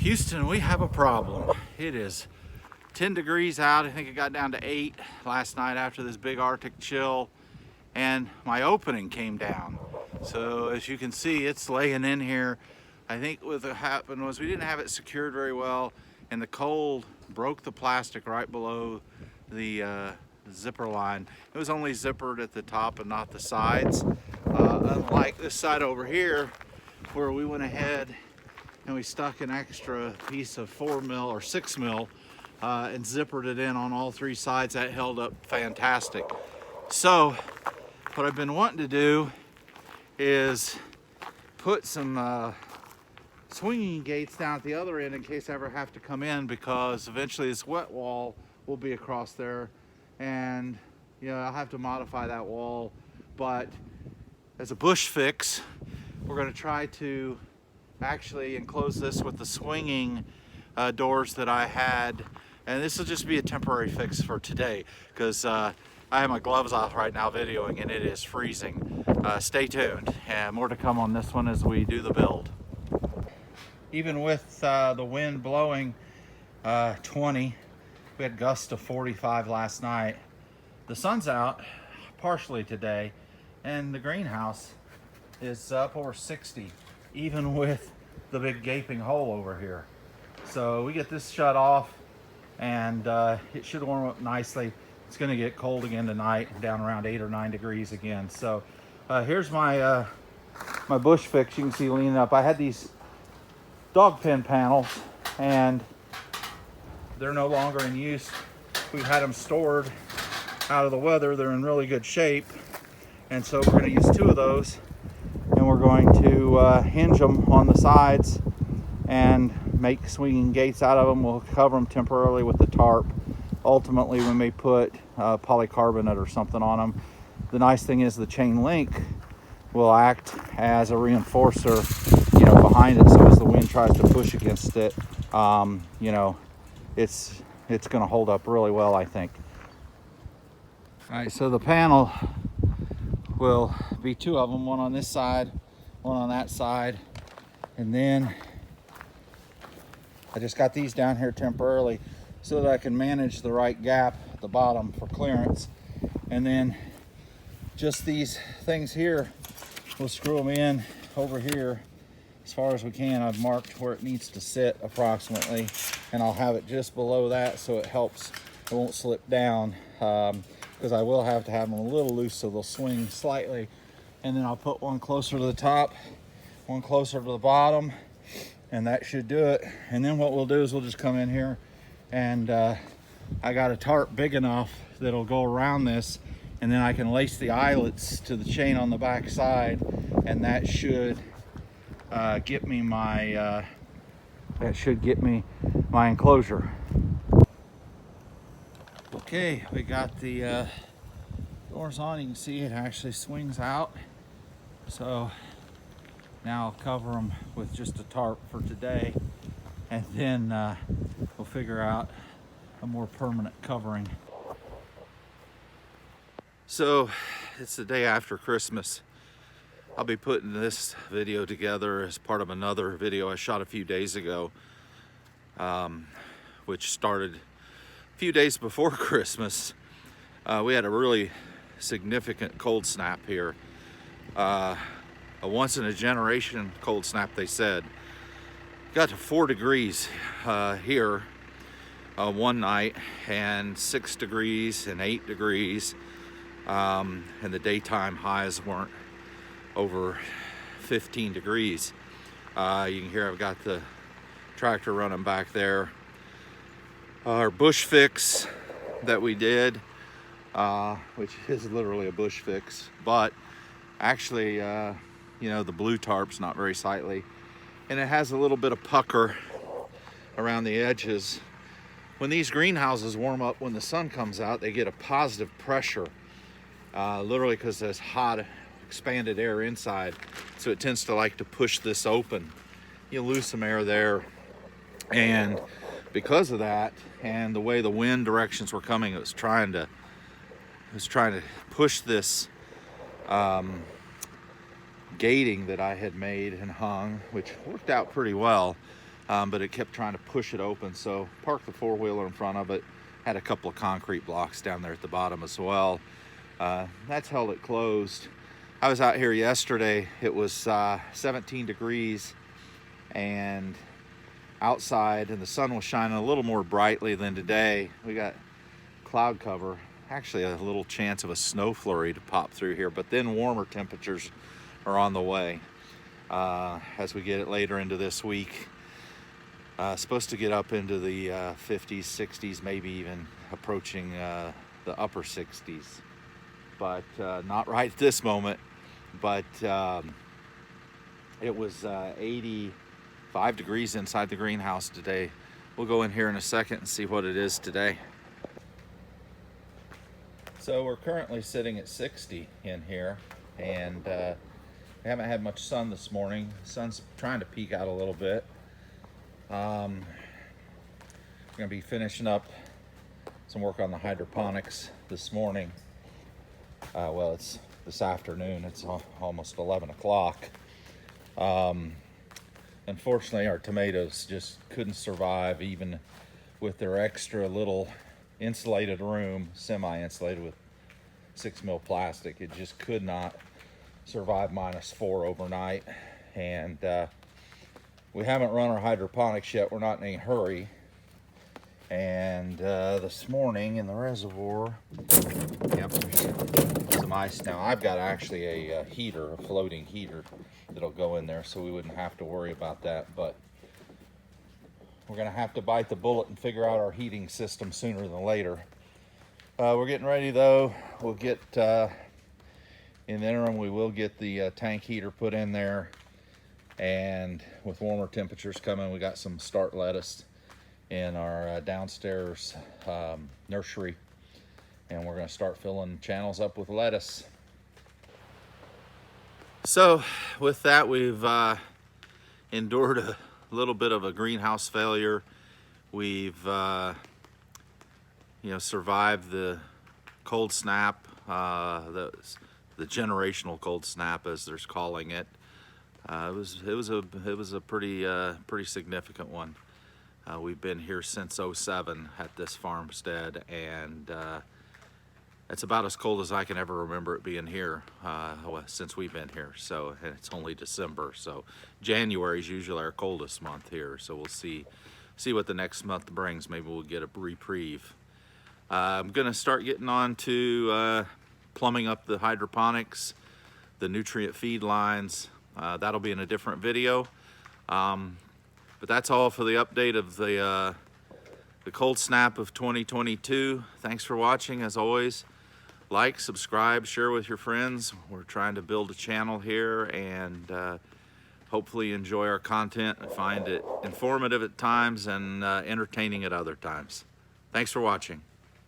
Houston, we have a problem. It is 10 degrees out. I think it got down to 8 last night after this big Arctic chill, and my opening came down. So as you can see, it's laying in here. I think what happened was we didn't have it secured very well, and the cold broke the plastic right below the zipper line. It was only zippered at the top and not the sides. Unlike this side over here, where we went ahead and we stuck an extra piece of 4 mil or 6 mil and zippered it in on all 3 sides. That held up fantastic. So what I've been wanting to do is put some swinging gates down at the other end in case I ever have to come in, because eventually this wet wall will be across there, and I'll have to modify that wall. But as a bush fix, we're going to try to actually enclose this with the swinging doors that I had, and this will just be a temporary fix for today because I have my gloves off right now videoing and it is freezing. Stay tuned, and more to come on this one as we do the build. Even with the wind blowing 20, we had gusts of 45 last night. The sun's out partially today, and the greenhouse is up over 60, even with the big gaping hole over here. So we get this shut off, and it should warm up nicely. It's going to get cold again tonight, down around 8 or 9 degrees again. So here's my my bush fix. You can see leaning up. I had these dog pen panels, and they're no longer in use. We've had them stored out of the weather. They're in really good shape, and so we're going to use 2 of those, and we're going to hinge them on the sides and make swinging gates out of them. We'll cover them temporarily with the tarp. Ultimately, we may put polycarbonate or something on them. The nice thing is the chain link will act as a reinforcer, behind it. So as the wind tries to push against it, it's going to hold up really well, I think. All right, so the panel will be 2 of them, one on this side, one on that side, and then I just got these down here temporarily so that I can manage the right gap at the bottom for clearance. And then just these things here, we'll screw them in over here as far as we can. I've marked where it needs to sit approximately, and I'll have it just below that so it helps, it won't slip down, because I will have to have them a little loose so they'll swing slightly. And then I'll put one closer to the top, one closer to the bottom, and that should do it. And then what we'll do is we'll just come in here, and I got a tarp big enough that'll go around this, and then I can lace the eyelets to the chain on the back side, and that should get me my enclosure. Okay, we got the doors on. You can see it actually swings out. So now I'll cover them with just a tarp for today, and then we'll figure out a more permanent covering. So it's the day after Christmas. I'll be putting this video together as part of another video I shot a few days ago, which started a few days before Christmas. We had a really significant cold snap here. A once in a generation cold snap, they said. Got to 4 degrees here one night, and 6 degrees and 8 degrees, and the daytime highs weren't over 15 degrees. You can hear I've got the tractor running back there. Our bush fix that we did, which is literally a bush fix, but actually the blue tarp's not very sightly, and it has a little bit of pucker around the edges. When these greenhouses warm up, when the sun comes out, they get a positive pressure, literally because there's hot expanded air inside, so it tends to like to push this open. You lose some air there, and because of that and the way the wind directions were coming, it was trying to push this gating that I had made and hung, which worked out pretty well. but it kept trying to push it open. So parked the four-wheeler in front of it. Had a couple of concrete blocks down there at the bottom as well. That's held it closed. I was out here yesterday. It was 17 degrees and outside, and the sun was shining a little more brightly than today. We got cloud cover, actually a little chance of a snow flurry to pop through here, but then warmer temperatures are on the way as we get it later into this week. Supposed to get up into the 50s, 60s, maybe even approaching the upper 60s, but not right at this moment. But it was 85 degrees inside the greenhouse today. We'll go in here in a second and see what it is today. So we're currently sitting at 60 in here, and we haven't had much sun this morning. The sun's trying to peek out a little bit. We're gonna be finishing up some work on the hydroponics this morning. Well, it's this afternoon. It's almost 11 o'clock. Unfortunately, our tomatoes just couldn't survive even with their extra little insulated room, semi-insulated with 6 mil plastic. It just could not survive -4 overnight. And we haven't run our hydroponics yet. We're not in any hurry. And this morning in the reservoir, yep, some ice. Now I've got actually a heater, a floating heater that'll go in there, so we wouldn't have to worry about that. But we're gonna have to bite the bullet and figure out our heating system sooner than later. We're getting ready though. We'll get, in the interim, we will get the tank heater put in there. And with warmer temperatures coming, we got some start lettuce in our downstairs nursery, and we're going to start filling channels up with lettuce. So with that, we've endured a little bit of a greenhouse failure. We've survived the cold snap, the generational cold snap, as they're calling it. It was a pretty significant one. We've been here since '07 at this farmstead, and it's about as cold as I can ever remember it being here since we've been here. So, and it's only December, so January is usually our coldest month here. So we'll see what the next month brings. Maybe we'll get a reprieve. I'm gonna start getting on to plumbing up the hydroponics, the nutrient feed lines. That'll be in a different video. But that's all for the update of the cold snap of 2022. Thanks for watching. As always, like, subscribe, share with your friends. We're trying to build a channel here, and hopefully enjoy our content and find it informative at times and entertaining at other times. Thanks for watching.